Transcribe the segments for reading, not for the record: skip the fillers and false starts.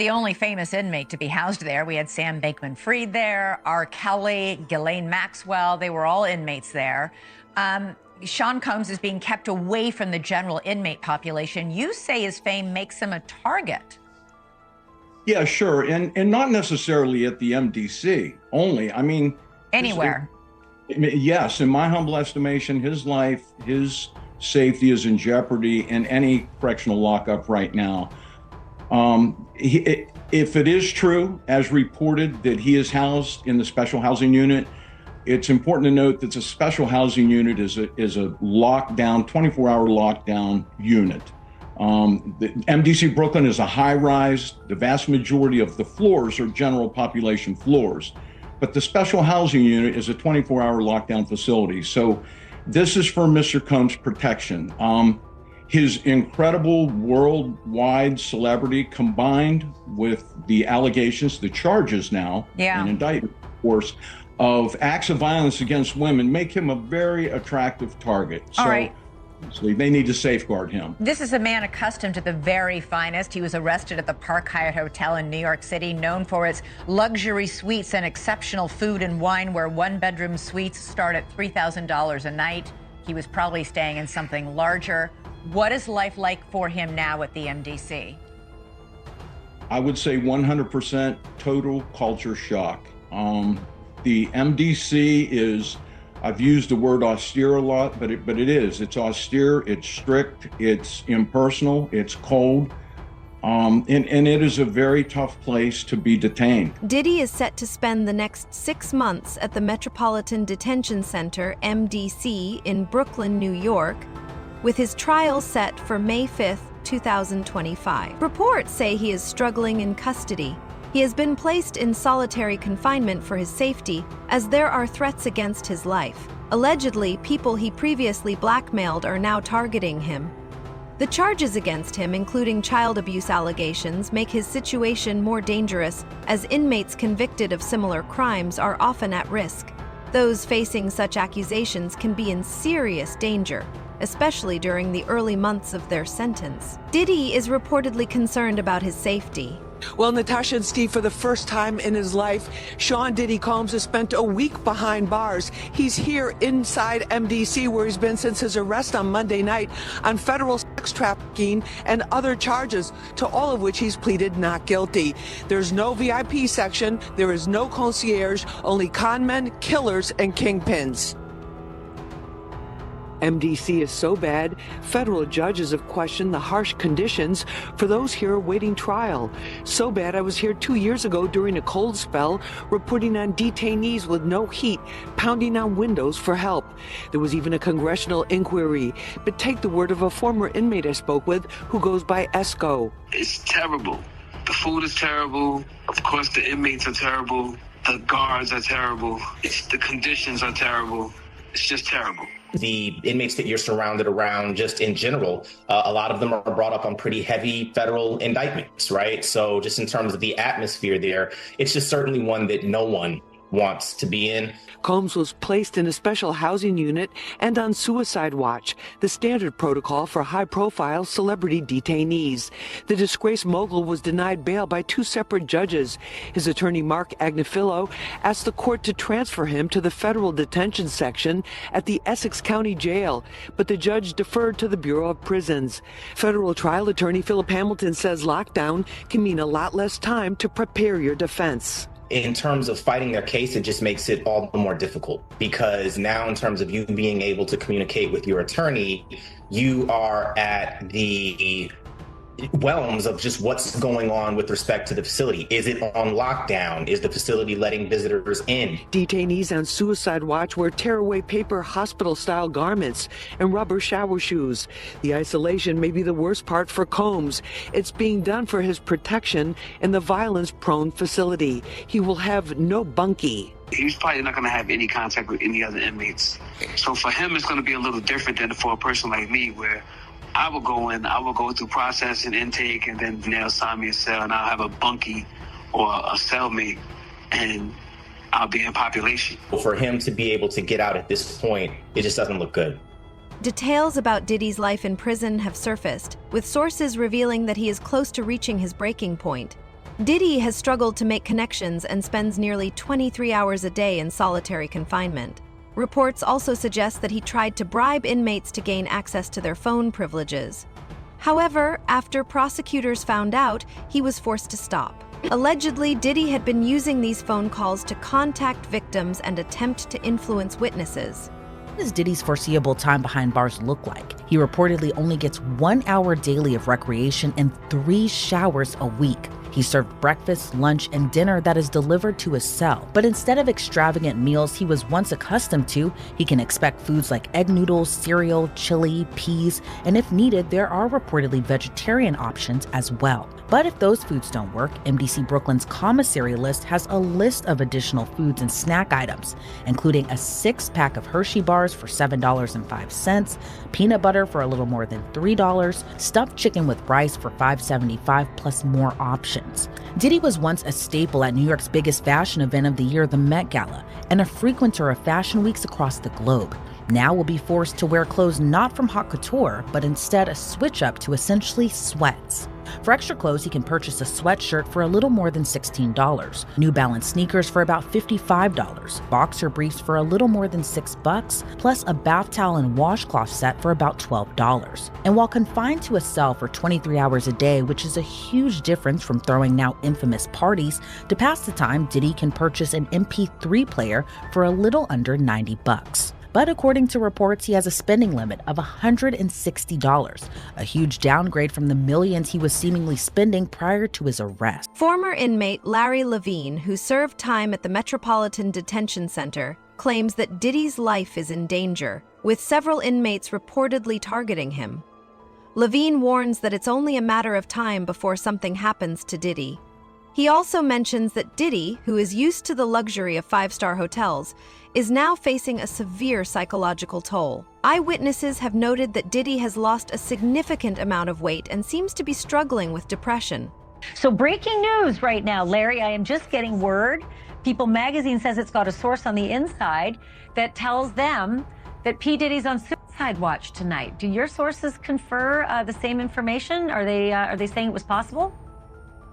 the only famous inmate to be housed there. We had Sam Bankman-Fried there, R. Kelly, Ghislaine Maxwell. They were all inmates there. Sean Combs is being kept away from the general inmate population. You say his fame makes him a target. Yeah, sure. And not necessarily at the MDC only. I mean, anywhere. Yes, in my humble estimation, his life, his safety is in jeopardy in any correctional lockup right now. If it is true, as reported, that he is housed in the special housing unit, it's important to note that the special housing unit is a lockdown, 24-hour lockdown unit. The MDC Brooklyn is a high-rise. The vast majority of the floors are general population floors. But the special housing unit is a 24-hour lockdown facility. So this is for Mr. Combs' protection. His incredible worldwide celebrity combined with the allegations, the charges now, and indictment, of course, of acts of violence against women make him a very attractive target. All right. So they need to safeguard him. This is a man accustomed to the very finest. He was arrested at the Park Hyatt Hotel in New York City, known for its luxury suites and exceptional food and wine, where one-bedroom suites start at $3,000 a night. He was probably staying in something larger. What is life like for him now at the MDC? I would say 100% total culture shock. The MDC is, I've used the word austere a lot, but it is. It's austere, it's strict, it's impersonal, it's cold, and it is a very tough place to be detained. Diddy is set to spend the next 6 months at the Metropolitan Detention Center, MDC, in Brooklyn, New York, with his trial set for May 5th, 2025. Reports say he is struggling in custody. He has been placed in solitary confinement for his safety, as there are threats against his life. Allegedly, people he previously blackmailed are now targeting him. The charges against him, including child abuse allegations, make his situation more dangerous, as inmates convicted of similar crimes are often at risk. Those facing such accusations can be in serious danger, especially during the early months of their sentence. Diddy is reportedly concerned about his safety. Well, Natasha and Steve, for the first time in his life, Sean Diddy Combs has spent a week behind bars. He's here inside MDC, where he's been since his arrest on Monday night on federal sex trafficking and other charges, to all of which he's pleaded not guilty. There's no VIP section, there is no concierge, only conmen, killers, and kingpins. MDC is so bad, federal judges have questioned the harsh conditions for those here awaiting trial. So bad, I was here 2 years ago during a cold spell, reporting on detainees with no heat, pounding on windows for help. There was even a congressional inquiry. But take the word of a former inmate I spoke with who goes by Esco. It's terrible. The food is terrible. Of course, the inmates are terrible. The guards are terrible. The conditions are terrible. It's just terrible. The inmates that you're surrounded around, just in general, a lot of them are brought up on pretty heavy federal indictments, right? So just in terms of the atmosphere there, it's just certainly one that no one wants to be in. Combs was placed in a special housing unit and on suicide watch, the standard protocol for high-profile celebrity detainees. The disgraced mogul was denied bail by 2 separate judges. His attorney, Mark Agnifilo, asked the court to transfer him to the federal detention section at the Essex County Jail, but the judge deferred to the Bureau of Prisons. Federal trial attorney Philip Hamilton says lockdown can mean a lot less time to prepare your defense. In terms of fighting their case, it just makes it all the more difficult, because now in terms of you being able to communicate with your attorney, you are at the realms of just what's going on with respect to the facility. Is it on lockdown? Is the facility letting visitors in? Detainees on suicide watch wear tearaway paper hospital-style garments and rubber shower shoes. The isolation may be the worst part for Combs. It's being done for his protection in the violence-prone facility. He will have no bunkie. He's probably not going to have any contact with any other inmates. So for him, it's going to be a little different than for a person like me, where I will go through process and intake, and then they'll assign me a cell, and I'll have a bunkie or a cellmate, and I'll be in population. For him to be able to get out at this point, it just doesn't look good. Details about Diddy's life in prison have surfaced, with sources revealing that he is close to reaching his breaking point. Diddy has struggled to make connections and spends nearly 23 hours a day in solitary confinement. Reports also suggest that he tried to bribe inmates to gain access to their phone privileges. However, after prosecutors found out, he was forced to stop. Allegedly, Diddy had been using these phone calls to contact victims and attempt to influence witnesses. What does Diddy's foreseeable time behind bars look like? He reportedly only gets 1 hour daily of recreation and 3 showers a week. He served breakfast, lunch, and dinner that is delivered to his cell. But instead of extravagant meals he was once accustomed to, he can expect foods like egg noodles, cereal, chili, peas, and if needed, there are reportedly vegetarian options as well. But if those foods don't work, MDC Brooklyn's commissary list has a list of additional foods and snack items, including a 6-pack of Hershey bars for $7.05, peanut butter for a little more than $3, stuffed chicken with rice for $5.75, plus more options. Diddy was once a staple at New York's biggest fashion event of the year, the Met Gala, and a frequenter of fashion weeks across the globe. Now will be forced to wear clothes not from haute couture, but instead a switch up to essentially sweats. For extra clothes, he can purchase a sweatshirt for a little more than $16, New Balance sneakers for about $55, boxer briefs for a little more than $6, plus a bath towel and washcloth set for about $12. And while confined to a cell for 23 hours a day, which is a huge difference from throwing now infamous parties, to pass the time, Diddy can purchase an MP3 player for a little under $90. But according to reports, he has a spending limit of $160, a huge downgrade from the millions he was seemingly spending prior to his arrest. Former inmate Larry Levine, who served time at the Metropolitan Detention Center, claims that Diddy's life is in danger, with several inmates reportedly targeting him. Levine warns that it's only a matter of time before something happens to Diddy. He also mentions that Diddy, who is used to the luxury of 5-star hotels, is now facing a severe psychological toll. Eyewitnesses have noted that Diddy has lost a significant amount of weight and seems to be struggling with depression. So breaking news right now, Larry, I am just getting word. People magazine says it's got a source on the inside that tells them that P. Diddy's on suicide watch tonight. Do your sources confer the same information? Are they saying it was possible?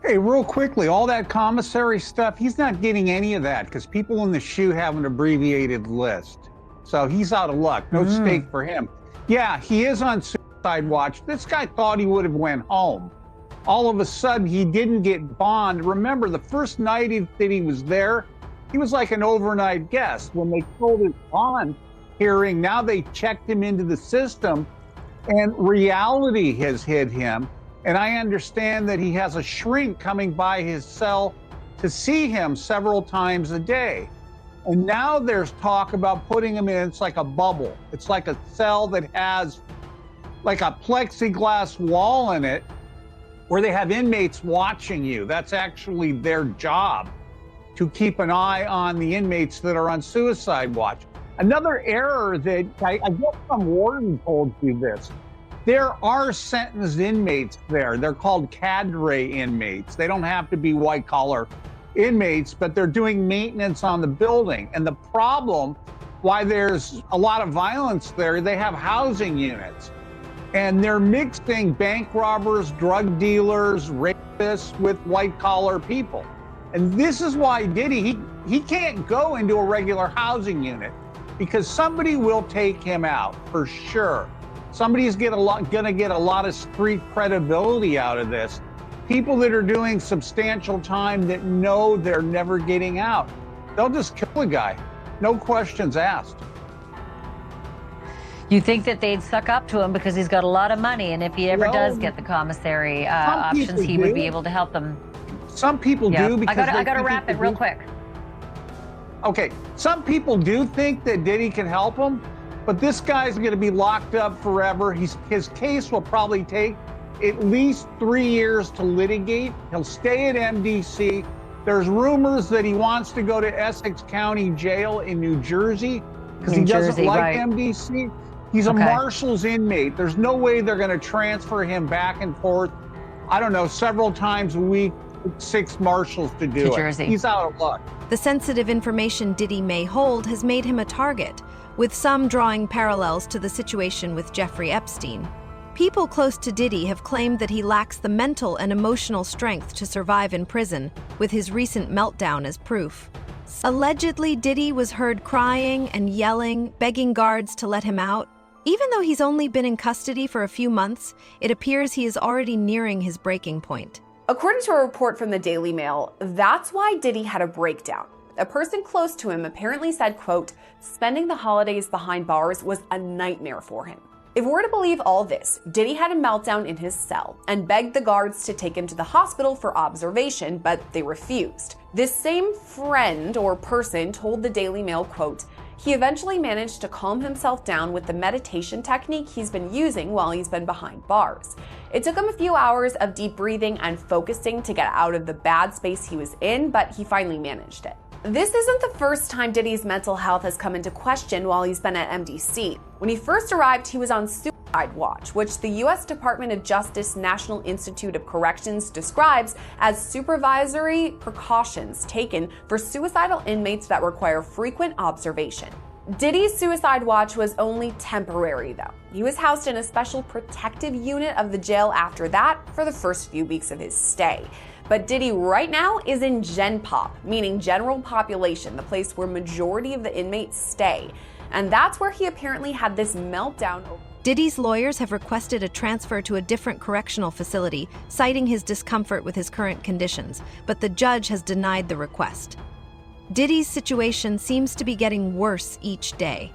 Hey, real quickly, all that commissary stuff, he's not getting any of that because people in the SHU have an abbreviated list. So he's out of luck. No stake for him. Yeah, he is on suicide watch. This guy thought he would have went home. All of a sudden, he didn't get bond. Remember, the first night that he was there, he was like an overnight guest. When they told his bond hearing, now they checked him into the system, and reality has hit him. And I understand that he has a shrink coming by his cell to see him several times a day. And now there's talk about putting him in, it's like a bubble. It's like a cell that has like a plexiglass wall in it where they have inmates watching you. That's actually their job, to keep an eye on the inmates that are on suicide watch. Another error that I guess some warden told you this. There are sentenced inmates there. They're called cadre inmates. They don't have to be white-collar inmates, but they're doing maintenance on the building. And the problem, why there's a lot of violence there, they have housing units. And they're mixing bank robbers, drug dealers, rapists with white-collar people. And this is why Diddy, he can't go into a regular housing unit because somebody will take him out for sure. Somebody's gonna get a lot of street credibility out of this. People that are doing substantial time that know they're never getting out. They'll just kill a guy, no questions asked. You think that they'd suck up to him because he's got a lot of money, and if he ever does get the commissary options, he would be able to help them. Some people do because I gotta wrap it real quick. Okay, some people do think that Diddy can help them, but this guy's going to be locked up forever. His case will probably take at least 3 years to litigate. He'll stay at MDC. There's rumors that he wants to go to Essex County Jail in New Jersey because he doesn't like MDC. He's a Marshals inmate. There's no way they're going to transfer him back and forth, I don't know, several times a week, 6 Marshals to do it. Jersey. He's out of luck. The sensitive information Diddy may hold has made him a target, with some drawing parallels to the situation with Jeffrey Epstein. People close to Diddy have claimed that he lacks the mental and emotional strength to survive in prison, with his recent meltdown as proof. Allegedly, Diddy was heard crying and yelling, begging guards to let him out. Even though he's only been in custody for a few months, it appears he is already nearing his breaking point. According to a report from the Daily Mail, that's why Diddy had a breakdown. A person close to him apparently said, quote, "Spending the holidays behind bars was a nightmare for him." If we're to believe all this, Diddy had a meltdown in his cell and begged the guards to take him to the hospital for observation, but they refused. This same friend or person told the Daily Mail, quote, "He eventually managed to calm himself down with the meditation technique he's been using while he's been behind bars. It took him a few hours of deep breathing and focusing to get out of the bad space he was in, but he finally managed it." This isn't the first time Diddy's mental health has come into question while he's been at MDC. When he first arrived, he was on suicide watch, which the U.S. Department of Justice National Institute of Corrections describes as supervisory precautions taken for suicidal inmates that require frequent observation. Diddy's suicide watch was only temporary, though. He was housed in a special protective unit of the jail after that for the first few weeks of his stay. But Diddy right now is in Gen Pop, meaning general population, the place where majority of the inmates stay. And that's where he apparently had this meltdown. Diddy's lawyers have requested a transfer to a different correctional facility, citing his discomfort with his current conditions, but the judge has denied the request. Diddy's situation seems to be getting worse each day.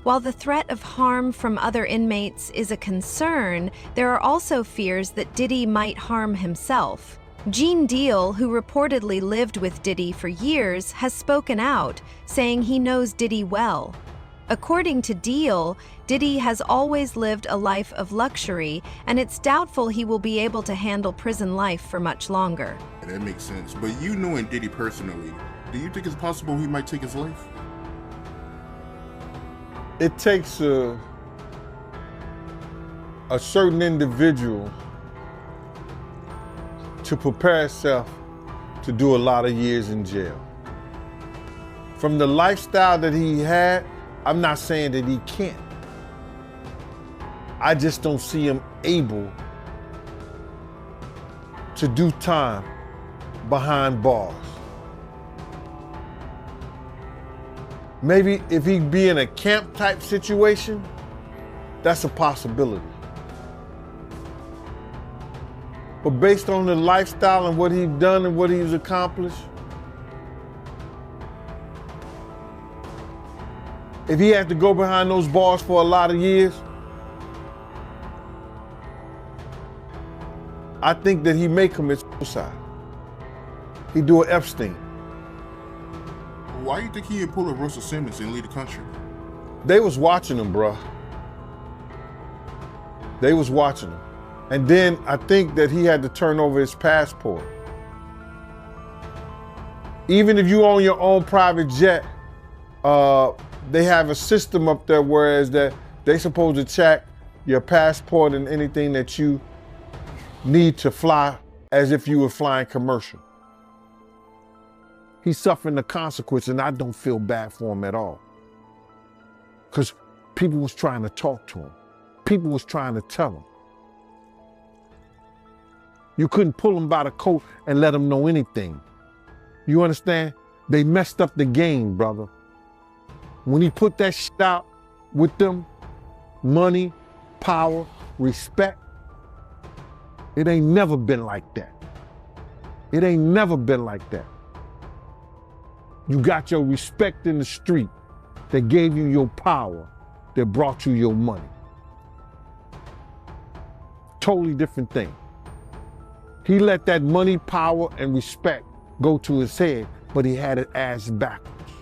While the threat of harm from other inmates is a concern, there are also fears that Diddy might harm himself. Gene Deal, who reportedly lived with Diddy for years, has spoken out, saying he knows Diddy well. According to Deal, Diddy has always lived a life of luxury, and it's doubtful he will be able to handle prison life for much longer. That makes sense. But you knowing Diddy personally, do you think it's possible he might take his life? It takes a certain individual to prepare himself to do a lot of years in jail. From the lifestyle that he had, I'm not saying that he can't. I just don't see him able to do time behind bars. Maybe if he be in a camp type situation, that's a possibility. But based on the lifestyle and what he's done and what he's accomplished, if he had to go behind those bars for a lot of years, I think that he may commit suicide. He'd do an Epstein. Why do you think he didn't pull a Russell Simmons and leave the country? They was watching him, bruh. They was watching him. And then I think that he had to turn over his passport. Even if you own your own private jet, they have a system up there whereas that they supposed to check your passport and anything that you need to fly as if you were flying commercial. He's suffering the consequence, and I don't feel bad for him at all. Because people was trying to talk to him. People was trying to tell him. You couldn't pull him by the coat and let him know anything. You understand? They messed up the game, brother. When he put that shit out with them, money, power, respect, it ain't never been like that. It ain't never been like that. You got your respect in the street that gave you your power, that brought you your money. Totally different thing. He let that money, power, and respect go to his head, but he had it ass backwards.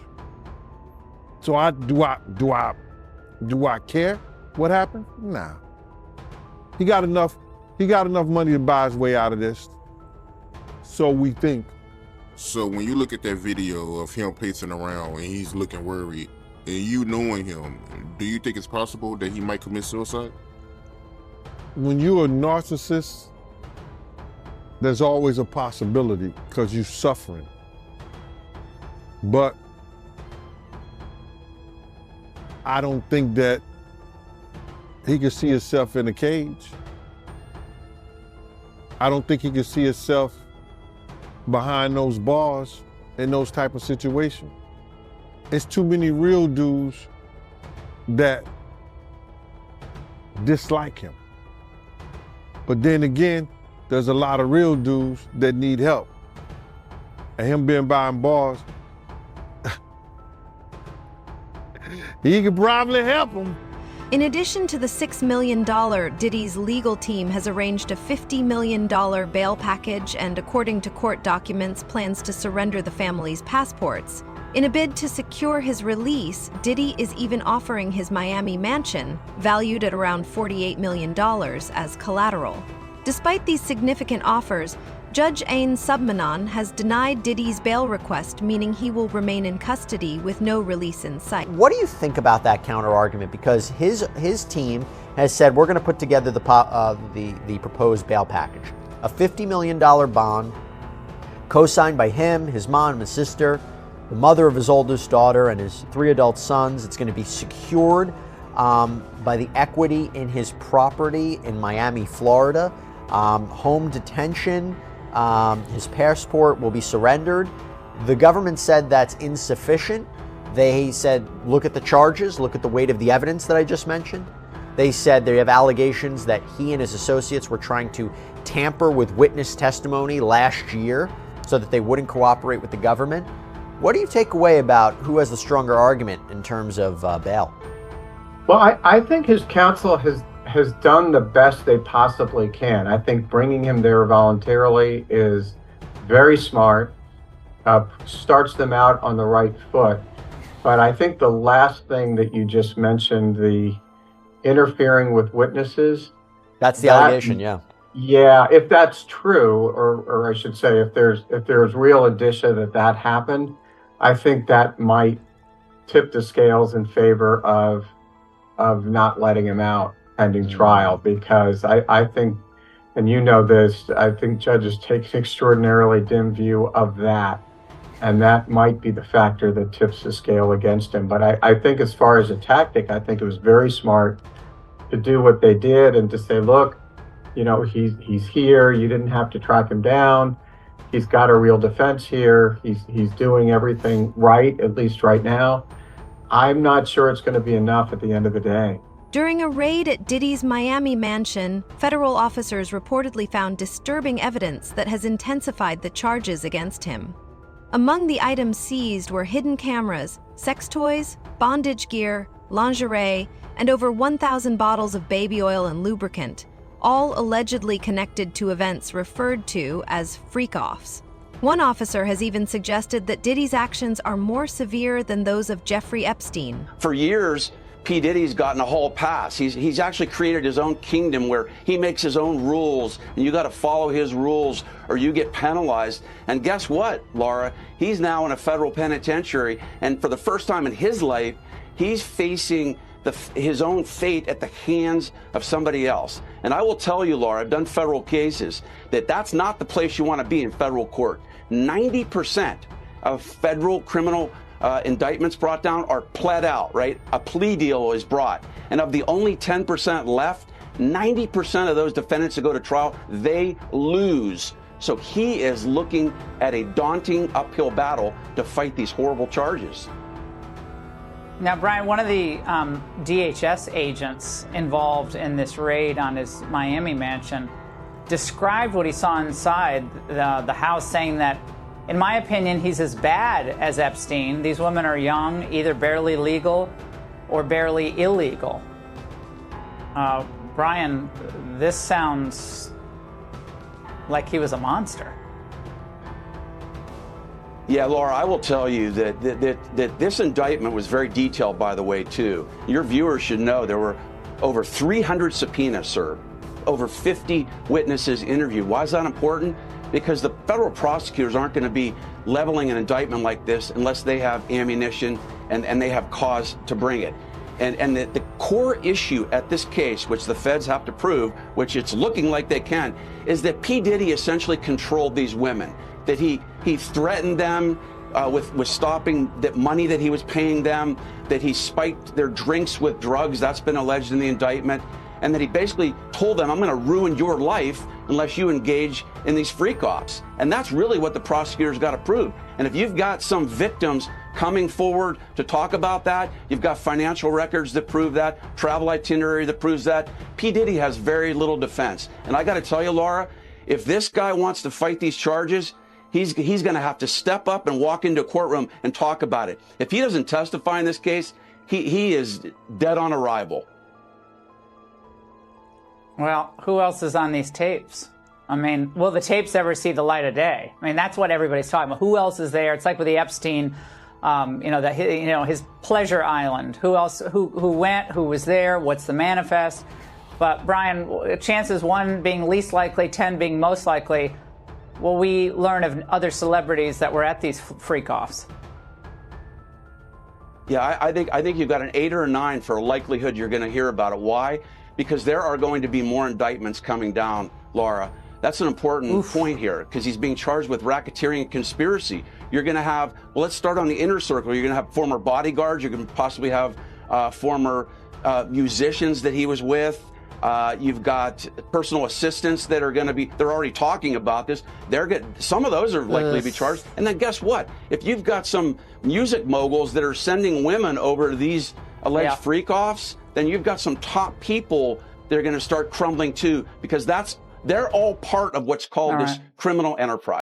So do I care what happened? Nah. He got enough money to buy his way out of this. So we think. So when you look at that video of him pacing around and he's looking worried, and you knowing him, do you think it's possible that he might commit suicide? When you're a narcissist, there's always a possibility because you're suffering. But I don't think that he could see himself in a cage. I don't think he could see himself behind those bars in those type of situations. It's too many real dudes that dislike him. But then again, there's a lot of real dudes that need help. And him being behind bars, he could probably help him. In addition to the $6 million, Diddy's legal team has arranged a $50 million bail package and, according to court documents, plans to surrender the family's passports. In a bid to secure his release, Diddy is even offering his Miami mansion, valued at around $48 million, as collateral. Despite these significant offers, Judge Ain Submanan has denied Diddy's bail request, meaning he will remain in custody with no release in sight. What do you think about that counter-argument? Because his team has said, we're going to put together the proposed bail package. A $50 million bond, co-signed by him, his mom, and his sister, the mother of his oldest daughter, and his 3 adult sons. It's going to be secured by the equity in his property in Miami, Florida. Home detention. His passport will be surrendered. The government said that's insufficient. They said, look at the charges, look at the weight of the evidence that I just mentioned. They said they have allegations that he and his associates were trying to tamper with witness testimony last year so that they wouldn't cooperate with the government. What do you take away about who has the stronger argument in terms of bail? Well, I think his counsel has done the best they possibly can. I think bringing him there voluntarily is very smart, starts them out on the right foot. But I think the last thing that you just mentioned, the interfering with witnesses. That's the allegation, yeah. Yeah, if that's true, or I should say, if there's real indicia that happened, I think that might tip the scales in favor of not letting him out pending trial, because I think, and you know this, I think judges take an extraordinarily dim view of that, and that might be the factor that tips the scale against him. But I think as far as a tactic, I think it was very smart to do what they did and to say, look, you know, he's here, you didn't have to track him down, he's got a real defense here, he's doing everything right, at least right now. I'm not sure it's going to be enough at the end of the day. During a raid at Diddy's Miami mansion, federal officers reportedly found disturbing evidence that has intensified the charges against him. Among the items seized were hidden cameras, sex toys, bondage gear, lingerie, and over 1,000 bottles of baby oil and lubricant, all allegedly connected to events referred to as freak-offs. One officer has even suggested that Diddy's actions are more severe than those of Jeffrey Epstein. For years, P. Diddy's gotten a hall pass. He's actually created his own kingdom where he makes his own rules, and you got to follow his rules or you get penalized. And guess what, Laura? He's now in a federal penitentiary, and for the first time in his life, he's facing his own fate at the hands of somebody else. And I will tell you, Laura, I've done federal cases, that's not the place you want to be in federal court. 90% of federal criminal indictments brought down are pled out, right? A plea deal is brought. And of the only 10% left, 90% of those defendants that go to trial, they lose. So he is looking at a daunting uphill battle to fight these horrible charges. Now, Brian, one of the DHS agents involved in this raid on his Miami mansion described what he saw inside the house, saying that, in my opinion, he's as bad as Epstein. These women are young, either barely legal or barely illegal. Brian, this sounds like he was a monster. Yeah, Laura, I will tell you that this indictment was very detailed, by the way, too. Your viewers should know there were over 300 subpoenas served, over 50 witnesses interviewed. Why is that important? Because the federal prosecutors aren't going to be leveling an indictment like this unless they have ammunition and they have cause to bring it. And the core issue at this case, which the feds have to prove, which it's looking like they can, is that P. Diddy essentially controlled these women, that he threatened them, with stopping that money that he was paying them, that he spiked their drinks with drugs. That's been alleged in the indictment. And that he basically told them, I'm going to ruin your life unless you engage in these freak-offs. And that's really what the prosecutors got to prove. And if you've got some victims coming forward to talk about that, you've got financial records that prove that, travel itinerary that proves that, P. Diddy has very little defense. And I got to tell you, Laura, if this guy wants to fight these charges, he's going to have to step up and walk into a courtroom and talk about it. If he doesn't testify in this case, he is dead on arrival. Well, who else is on these tapes? I mean, will the tapes ever see the light of day? I mean, that's what everybody's talking about. Who else is there? It's like with the Epstein, his pleasure island. Who else? Who went? Who was there? What's the manifest? But Brian, chances 1 being least likely, 10 being most likely. Will we learn of other celebrities that were at these freak-offs? Yeah, I think you've got an 8 or a 9 for a likelihood you're going to hear about it. Why? Because there are going to be more indictments coming down, Laura. That's an important point here, because he's being charged with racketeering and conspiracy. You're going to have, well, let's start on the inner circle. You're going to have former bodyguards. You're going to possibly have former musicians that he was with. You've got personal assistants that are going to be, they're already talking about this. Some of those are likely to be charged. And then guess what? If you've got some music moguls that are sending women over to these alleged freak-offs, then you've got some top people that are going to start crumbling too, because they're all part of what's called this criminal enterprise.